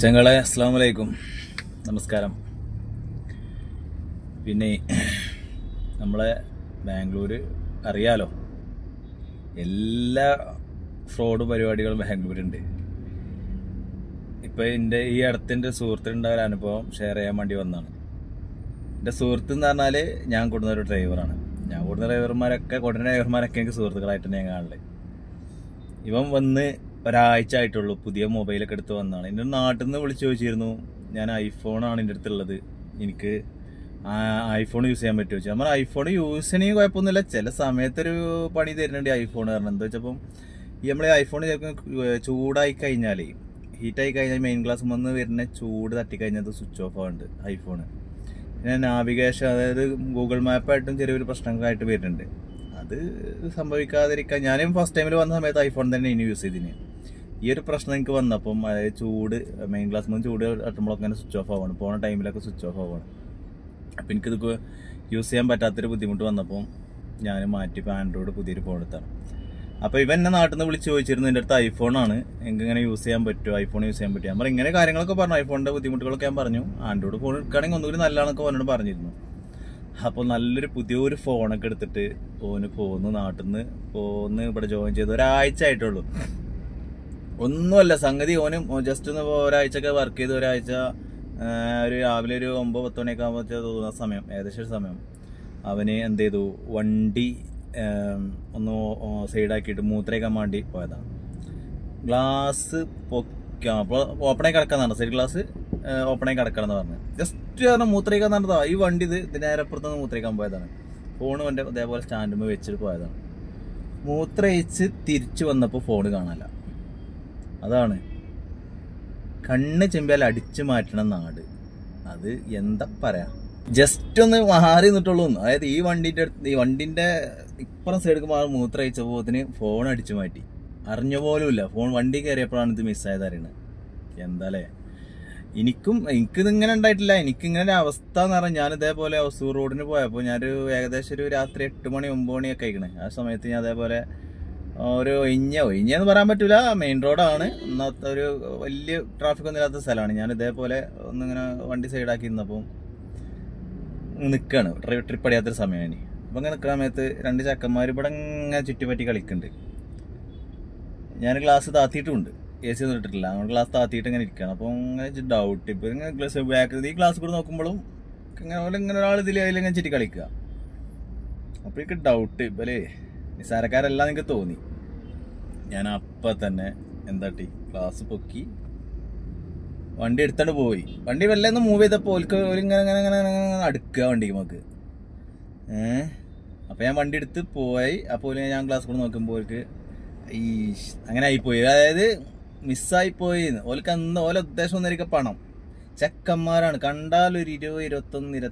ചങ്ങളെ അസ്സലാമു അലൈക്കും, നമസ്കാരം. പിന്നെ നമ്മളെ ബാംഗ്ലൂര് അറിയാലോ, എല്ലാ ഫ്രോഡ് പരിപാടികളും ബാംഗ്ലൂരുണ്ട്. ഇപ്പം എൻ്റെ ഈ അടുത്തെൻ്റെ സുഹൃത്തിനുണ്ടായ അനുഭവം ഷെയർ ചെയ്യാൻ വേണ്ടി വന്നതാണ്. എൻ്റെ സുഹൃത്ത് എന്ന് പറഞ്ഞാൽ ഞാൻ കൊടുക്കുന്ന ഒരു ഡ്രൈവറാണ്. ഞാൻ കൊടുക്കുന്ന ഡ്രൈവർമാരൊക്കെ എനിക്ക് സുഹൃത്തുക്കളായിട്ട് ഞാൻ കാണുന്നത്. ഇവൻ വന്ന് ഒരാഴ്ച ആയിട്ടുള്ളൂ, പുതിയ മൊബൈലൊക്കെ എടുത്ത് വന്നതാണ്. എൻ്റെ നാട്ടിൽ നിന്ന് വിളിച്ച് ചോദിച്ചിരുന്നു, ഞാൻ ഐഫോണാണ് എൻ്റെ അടുത്തുള്ളത്, എനിക്ക് ഐഫോൺ യൂസ് ചെയ്യാൻ പറ്റുമോ ചോദിച്ചു. നമ്മൾ ഐഫോൺ യൂസ് ചെയ്യണമെങ്കിൽ കുഴപ്പമൊന്നുമില്ല, ചില സമയത്തൊരു പണി തരുന്നുണ്ട് ഐഫോൺ കാരണം. എന്താ വെച്ചപ്പം ഈ നമ്മൾ ഐഫോൺ ചിലപ്പോൾ ചൂടായി കഴിഞ്ഞാൽ, ഹീറ്റായി കഴിഞ്ഞാൽ മെയിൻ ഗ്ലാസ് വന്ന് വരുന്ന ചൂട് തട്ടിക്കഴിഞ്ഞാൽ അത് സ്വിച്ച് ഓഫ് ആവുന്നുണ്ട് ഐഫോണ്. പിന്നെ നാവിഗേഷൻ, അതായത് ഗൂഗിൾ മാപ്പായിട്ടും ചെറിയൊരു പ്രശ്നങ്ങളായിട്ട് വരുന്നുണ്ട്. അത് സംഭവിക്കാതിരിക്കാൻ ഞാനും ഫസ്റ്റ് ടൈമിൽ വന്ന സമയത്ത് ഐഫോൺ തന്നെ ഇനി യൂസ് ചെയ്തിന്. ഈ ഒരു പ്രശ്നം എനിക്ക് വന്നപ്പം, അതായത് ചൂട് മെയിൻ ഗ്ലാസ് നിന്ന് ചൂട് തട്ടുമ്പോഴൊക്കെ അങ്ങനെ സ്വിച്ച് ഓഫ് ആവാണ്, പോകുന്ന ടൈമിലൊക്കെ സ്വിച്ച് ഓഫ് ആവാണ്. അപ്പം എനിക്കിത് യൂസ് ചെയ്യാൻ പറ്റാത്തൊരു ബുദ്ധിമുട്ട് വന്നപ്പം ഞാൻ മാറ്റി ഇപ്പോൾ ആൻഡ്രോയിഡ് പുതിയൊരു ഫോൺ എടുത്താണ്. അപ്പോൾ ഇവൻ എന്നെ നാട്ടിൽ നിന്ന് വിളിച്ച് ചോദിച്ചിരുന്നു, എൻ്റെ അടുത്ത് ഐഫോണാണ്, എനിക്ക് ഇങ്ങനെ യൂസ് ചെയ്യാൻ പറ്റുമോ, ഐഫോൺ യൂസ് ചെയ്യാൻ പറ്റുമോ. നമ്മൾ ഇങ്ങനെ കാര്യങ്ങളൊക്കെ പറഞ്ഞു, ഐഫോണിൻ്റെ ബുദ്ധിമുട്ടുകളൊക്കെ ഞാൻ പറഞ്ഞു. ആൻഡ്രോയിഡ് ഫോൺ എടുക്കുകയാണെങ്കിൽ ഒന്നുകൂടി നല്ലതാണെന്നൊക്കെ അവനോട് പറഞ്ഞിരുന്നു. അപ്പോൾ നല്ലൊരു പുതിയൊരു ഫോണൊക്കെ എടുത്തിട്ട് ഓന് പോന്ന്, നാട്ടിൽ നിന്ന് പോന്ന് ഇവിടെ ജോയിൻ ചെയ്ത് ഒരാഴ്ച ആയിട്ടുള്ളൂ. ഒന്നുമല്ല സംഗതി, ഓനും ജസ്റ്റ് ഒന്ന് ഒരാഴ്ചയൊക്കെ വർക്ക് ചെയ്ത് ഒരാഴ്ച ഒരു രാവിലെ ഒരു 9-10 മണിയൊക്കെ ആകുമ്പോൾ തോന്നുന്ന സമയം, ഏകദേശം ഒരു സമയം അവന് എന്ത് ചെയ്തു, വണ്ടി ഒന്ന് സൈഡാക്കിയിട്ട് മൂത്രയ്ക്കാൻ വേണ്ടി പോയതാണ്. ഗ്ലാസ് അപ്പോൾ ഓപ്പണായി കിടക്കാന്നാണ്, സൈഡ് ഗ്ലാസ് ഓപ്പണായി കിടക്കണമെന്ന് പറഞ്ഞു. ജസ്റ്റ് കാരണം മൂത്രയ്ക്കാൻ നടന്നതാ ഈ വണ്ടി, ഇത് നേരപ്പുറത്തുനിന്ന് മൂത്രയ്ക്കാൻ പോയതാണ്. ഫോണ് എൻ്റെ അതേപോലെ സ്റ്റാൻഡുമ്പോൾ വെച്ചിട്ട് പോയതാണ്. മൂത്രയിച്ച് തിരിച്ചു വന്നപ്പോൾ ഫോണ് കാണാനില്ല. അതാണ് കണ്ണ് ചെമ്പിയാൽ അടിച്ചു മാറ്റണം നാട്. അത് എന്താ പറയാ, ജസ്റ്റ് ഒന്ന് മാറി നിന്നിട്ടുള്ളൂ. അതായത് ഈ വണ്ടിന്റെ ഇപ്പുറം സൈഡിലേക്ക് മാറി മൂത്രയിച്ചപ്പോത്തിന് ഫോൺ അടിച്ചു മാറ്റി, അറിഞ്ഞ പോലും ഇല്ല. ഫോൺ വണ്ടി കയറിയപ്പോഴാണ് ഇത് മിസ്സായത് അറിയണത്. എന്താല്ലേ, എനിക്കിതിങ്ങനെ ഉണ്ടായിട്ടില്ല. എനിക്കിങ്ങനെ ഒരു അവസ്ഥ എന്ന് പറഞ്ഞാൽ, ഞാൻ ഇതേപോലെ ഹൊസൂർ റോഡിന് പോയപ്പോൾ ഞാനൊരു ഏകദേശം ഒരു രാത്രി 8 മണി 9 മണിയൊക്കെ ആയിക്കണേ. ആ സമയത്ത് ഞാൻ അതേപോലെ ഒരു ഒഴിഞ്ഞെന്ന് പറയാൻ പറ്റൂല, മെയിൻ റോഡാണ്, ഒന്നാമത്തെ ഒരു വലിയ ട്രാഫിക് ഒന്നും ഇല്ലാത്ത സ്ഥലമാണ്. ഞാൻ ഇതേപോലെ ഒന്നിങ്ങനെ വണ്ടി സൈഡാക്കി നിന്നപ്പോൾ നിൽക്കുകയാണ്, ട്രിപ്പ് അടിയാത്തൊരു സമയമാണ്. അപ്പം ഇങ്ങനെ നിൽക്കുന്ന സമയത്ത് 2 ചക്കന്മാർ ഇവിടെ ഇങ്ങനെ ചുറ്റിപ്പറ്റി കളിക്കുന്നുണ്ട്. ഞാൻ ഗ്ലാസ് താത്തിയിട്ടുമുണ്ട്, AC ഒന്നും ഇട്ടിട്ടില്ല, അങ്ങനെ ഗ്ലാസ് താത്തിയിട്ട് ഇങ്ങനെ ഇരിക്കുകയാണ്. അപ്പോൾ ഇങ്ങനെ ഡൗട്ട്, ഇപ്പോൾ ഇങ്ങനെ ബാക്കിൽ ഈ ഗ്ലാസ് കൂടെ നോക്കുമ്പോഴും ഇങ്ങനെ ഒരാൾ അതിലിങ്ങനെ ചുറ്റി കളിക്കുക. അപ്പോൾ എനിക്ക് ഡൗട്ട്, ഇപ്പല്ലേ നിസ്സാരക്കാരെല്ലാം എനിക്ക് തോന്നി. ഞാൻ അപ്പം തന്നെ എന്താട്ടി ഗ്ലാസ് പൊക്കി വണ്ടി എടുത്തോണ്ട് പോയി. വണ്ടി വല്ലൊന്ന് മൂവ് ചെയ്തപ്പോൾ ഇങ്ങനെ അടുക്കുക വണ്ടിക്ക് നമുക്ക്. അപ്പം ഞാൻ വണ്ടി എടുത്ത് പോയി. അപ്പോൾ ഞാൻ ഗ്ലാസ് കൂടെ നോക്കുമ്പോൾ അങ്ങനെ ആയിപ്പോയി, അതായത് മിസ്സായിപ്പോയി. ഓൽക്ക് അന്ന് ഓല ഉദ്ദേശം ഒന്നിരിക്കും പണം. ചെക്കന്മാരാണ്, കണ്ടാലൊരു 20, 21,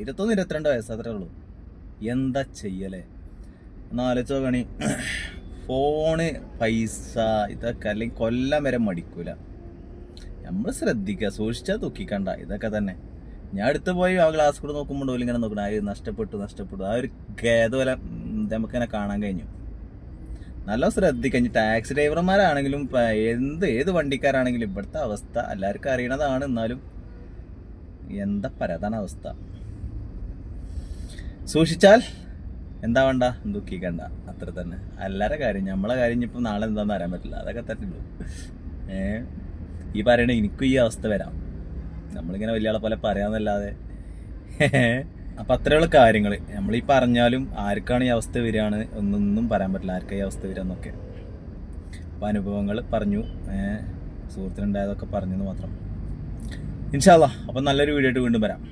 22 വയസ്സ് അത്രേ ഉള്ളൂ. എന്താ ചെയ്യലേ ഒന്ന് ആലോചിച്ച് നോക്കണി. ഫോണ്, പൈസ, ഇതൊക്കെ അല്ലെങ്കിൽ കൊല്ലം വരെ മടിക്കൂല. നമ്മൾ ശ്രദ്ധിക്കുക, സൂക്ഷിച്ചാൽ തൂക്കിക്കണ്ട, ഇതൊക്കെ തന്നെ. ഞാൻ അടുത്ത് പോയി ആ ഗ്ലാസ് കൂടെ നോക്കുമ്പോൾ ഇങ്ങനെ നോക്കണം, അത് നഷ്ടപ്പെട്ടു. ആ ഒരു ഖേദപോലെ നമുക്കിങ്ങനെ കാണാൻ കഴിഞ്ഞു. നല്ല ശ്രദ്ധിക്കാം. ടാക്സി ഡ്രൈവർമാരാണെങ്കിലും ഏത് വണ്ടിക്കാരാണെങ്കിലും ഇവിടുത്തെ അവസ്ഥ എല്ലാവർക്കും അറിയണതാണ്. എന്നാലും എന്താ പറയാ, അതാണ് അവസ്ഥ. സൂക്ഷിച്ചാൽ എന്താ വേണ്ട, ദുഃഖിക്കണ്ട, അത്ര തന്നെ. എല്ലാവരുടെ കാര്യം, നമ്മളെ കാര്യം ഇപ്പം നാളെ എന്താണെന്ന് അറിയാൻ പറ്റില്ല, അതൊക്കെ തന്നെയുള്ളൂ. ഈ പറയണ എനിക്കും ഈ അവസ്ഥ വരാം, നമ്മളിങ്ങനെ വലിയ ആളെ പോലെ പറയാന്നല്ലാതെ. അപ്പം അത്രയുള്ള കാര്യങ്ങൾ നമ്മളീ പറഞ്ഞാലും ആർക്കാണ് ഈ അവസ്ഥ വരികയാണ് ഒന്നൊന്നും പറയാൻ പറ്റില്ല, ആർക്കാണ് ഈ അവസ്ഥ വരിക എന്നൊക്കെ. അപ്പം അനുഭവങ്ങൾ പറഞ്ഞു, സുഹൃത്തിനുണ്ടായതൊക്കെ പറഞ്ഞെന്ന് മാത്രം. ഇൻഷാ അല്ലാഹ്. അപ്പം നല്ലൊരു വീഡിയോ ആയിട്ട് വീണ്ടും വരാം.